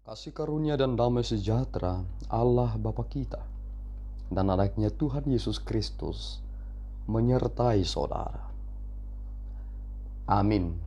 Kasih karunia dan damai sejahtera Allah Bapa kita dan anaknya Tuhan Yesus Kristus menyertai saudara. Amin.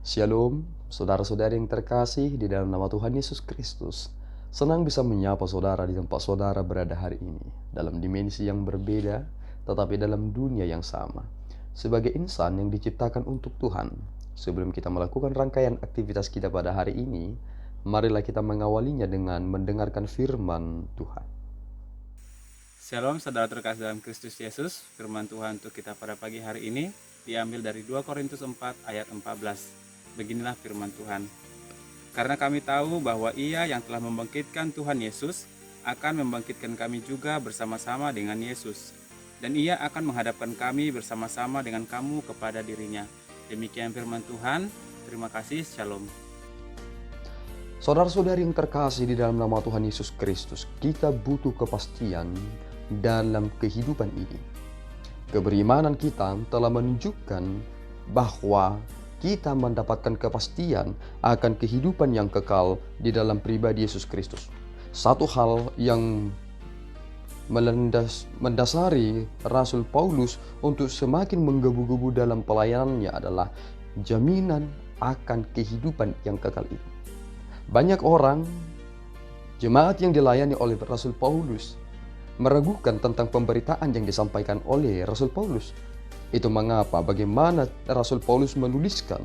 Shalom, saudara-saudari yang terkasih di dalam nama Tuhan Yesus Kristus. Senang bisa menyapa saudara di tempat saudara berada hari ini, dalam dimensi yang berbeda, tetapi dalam dunia yang sama. Sebagai insan yang diciptakan untuk Tuhan, sebelum kita melakukan rangkaian aktivitas kita pada hari ini, marilah kita mengawalinya dengan mendengarkan firman Tuhan. Shalom saudara terkasih dalam Kristus Yesus. Firman Tuhan untuk kita pada pagi hari ini diambil dari 2 Korintus 4 ayat 14. Beginilah firman Tuhan. Karena kami tahu bahwa Ia yang telah membangkitkan Tuhan Yesus akan membangkitkan kami juga bersama-sama dengan Yesus. Dan Ia akan menghadapkan kami bersama-sama dengan kamu kepada dirinya. Demikian firman Tuhan. Terima kasih. Shalom. Saudara-saudari yang terkasih di dalam nama Tuhan Yesus Kristus, kita butuh kepastian dalam kehidupan ini. Keberimanan kita telah menunjukkan bahwa kita mendapatkan kepastian akan kehidupan yang kekal di dalam pribadi Yesus Kristus. Satu hal yang mendasari Rasul Paulus untuk semakin menggebu-gebu dalam pelayanannya adalah jaminan akan kehidupan yang kekal itu. Banyak orang, jemaat yang dilayani oleh Rasul Paulus, meragukan tentang pemberitaan yang disampaikan oleh Rasul Paulus. Itu mengapa bagaimana Rasul Paulus menuliskan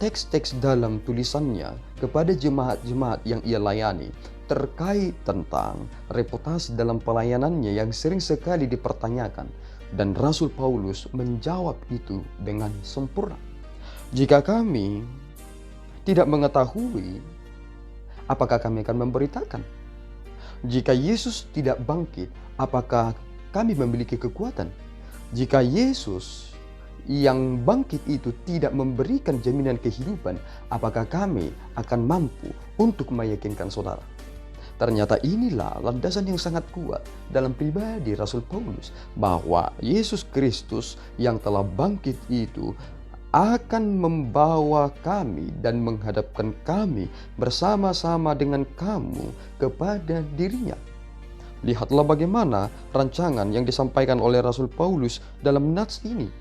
teks-teks dalam tulisannya kepada jemaat-jemaat yang ia layani terkait tentang reputasi dalam pelayanannya yang sering sekali dipertanyakan, dan Rasul Paulus menjawab itu dengan sempurna. Jika kami tidak mengetahui, apakah kami akan memberitakan? Jika Yesus tidak bangkit, apakah kami memiliki kekuatan? Jika Yesus yang bangkit itu tidak memberikan jaminan kehidupan, apakah kami akan mampu untuk meyakinkan saudara? Ternyata inilah landasan yang sangat kuat dalam pribadi Rasul Paulus, bahwa Yesus Kristus yang telah bangkit itu akan membawa kami dan menghadapkan kami bersama-sama dengan kamu kepada dirinya. Lihatlah bagaimana rancangan yang disampaikan oleh Rasul Paulus dalam nats ini.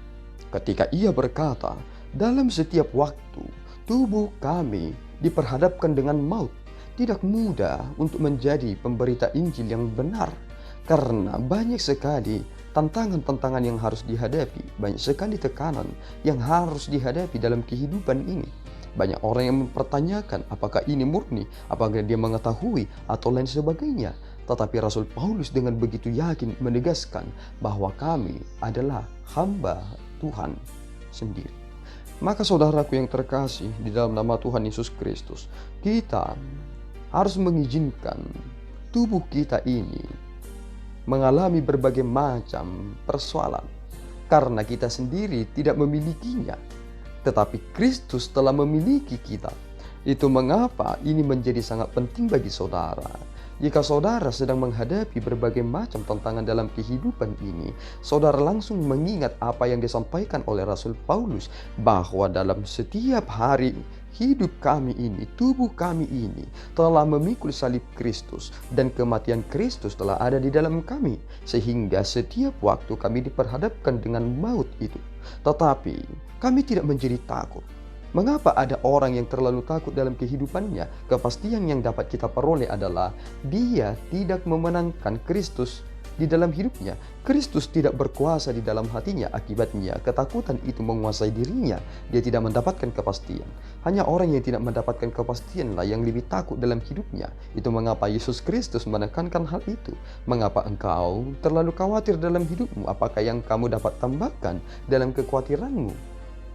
Ketika ia berkata, dalam setiap waktu tubuh kami diperhadapkan dengan maut. Tidak mudah untuk menjadi pemberita Injil yang benar, karena banyak sekali tantangan-tantangan yang harus dihadapi, banyak sekali tekanan yang harus dihadapi dalam kehidupan ini. Banyak orang yang mempertanyakan apakah ini murni, apakah dia mengetahui atau lain sebagainya. Tetapi Rasul Paulus dengan begitu yakin menegaskan bahwa kami adalah hamba Tuhan sendiri. Maka saudaraku yang terkasih di dalam nama Tuhan Yesus Kristus, kita harus mengizinkan tubuh kita ini mengalami berbagai macam persoalan, karena kita sendiri tidak memilikinya, tetapi Kristus telah memiliki kita. Itu mengapa ini menjadi sangat penting bagi saudara. Jika saudara sedang menghadapi berbagai macam tantangan dalam kehidupan ini, saudara langsung mengingat apa yang disampaikan oleh Rasul Paulus, bahwa dalam setiap hari hidup kami ini, tubuh kami ini telah memikul salib Kristus, dan kematian Kristus telah ada di dalam kami, sehingga setiap waktu kami diperhadapkan dengan maut itu. Tetapi kami tidak menjadi takut. Mengapa ada orang yang terlalu takut dalam kehidupannya? Kepastian yang dapat kita peroleh adalah dia tidak memenangkan Kristus di dalam hidupnya. Kristus tidak berkuasa di dalam hatinya, akibatnya ketakutan itu menguasai dirinya. Dia tidak mendapatkan kepastian. Hanya orang yang tidak mendapatkan kepastianlah yang lebih takut dalam hidupnya. Itu mengapa Yesus Kristus menekankan hal itu. Mengapa engkau terlalu khawatir dalam hidupmu? Apakah yang kamu dapat tambahkan dalam kekhawatiranmu?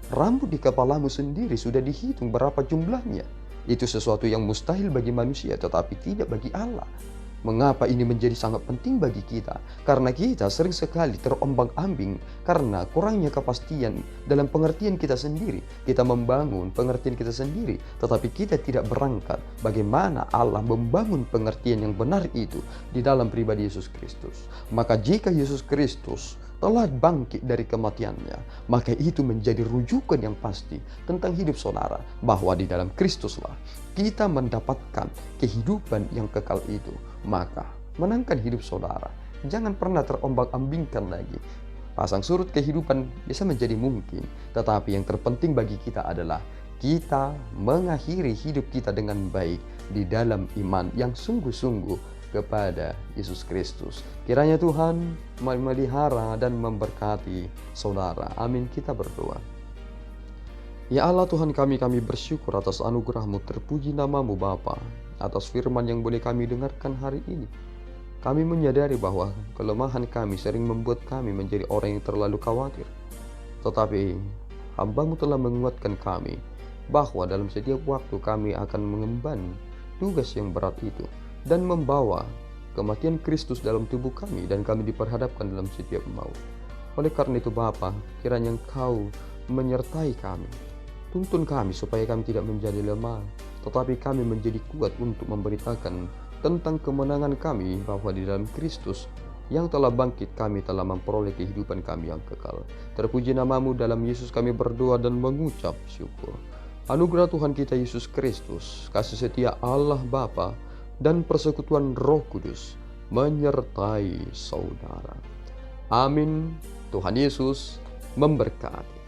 Rambut di kepalamu sendiri sudah dihitung berapa jumlahnya. Itu sesuatu yang mustahil bagi manusia, tetapi tidak bagi Allah. Mengapa ini menjadi sangat penting bagi kita? Karena kita sering sekali terombang-ambing karena kurangnya kepastian dalam pengertian kita sendiri. Kita membangun pengertian kita sendiri, tetapi kita tidak berangkat bagaimana Allah membangun pengertian yang benar itu di dalam pribadi Yesus Kristus. Maka jika Yesus Kristus telah bangkit dari kematiannya, maka itu menjadi rujukan yang pasti tentang hidup saudara, bahwa di dalam Kristuslah kita mendapatkan kehidupan yang kekal itu. Maka menangkan hidup saudara, jangan pernah terombang-ambingkan lagi. Pasang surut kehidupan bisa menjadi mungkin, tetapi yang terpenting bagi kita adalah kita mengakhiri hidup kita dengan baik di dalam iman yang sungguh-sungguh kepada Yesus Kristus. Kiranya Tuhan memelihara dan memberkati saudara. Amin. Kita berdoa. Ya Allah Tuhan kami bersyukur atas anugerah-Mu, terpuji nama-Mu Bapa, atas firman yang boleh kami dengarkan hari ini. Kami menyadari bahwa kelemahan kami sering membuat kami menjadi orang yang terlalu khawatir. Tetapi hamba-Mu telah menguatkan kami bahwa dalam setiap waktu kami akan mengemban tugas yang berat itu dan membawa kematian Kristus dalam tubuh kami, dan kami diperhadapkan dalam setiap maut. Oleh karena itu Bapa, kiranya Engkau menyertai kami. Tuntun kami supaya kami tidak menjadi lemah, tetapi kami menjadi kuat untuk memberitakan tentang kemenangan kami, bahwa di dalam Kristus yang telah bangkit kami telah memperoleh kehidupan kami yang kekal. Terpuji nama-Mu, dalam Yesus kami berdoa dan mengucap syukur. Anugerah Tuhan kita Yesus Kristus, kasih setia Allah Bapa, dan persekutuan Roh Kudus menyertai saudara. Amin. Tuhan Yesus memberkati.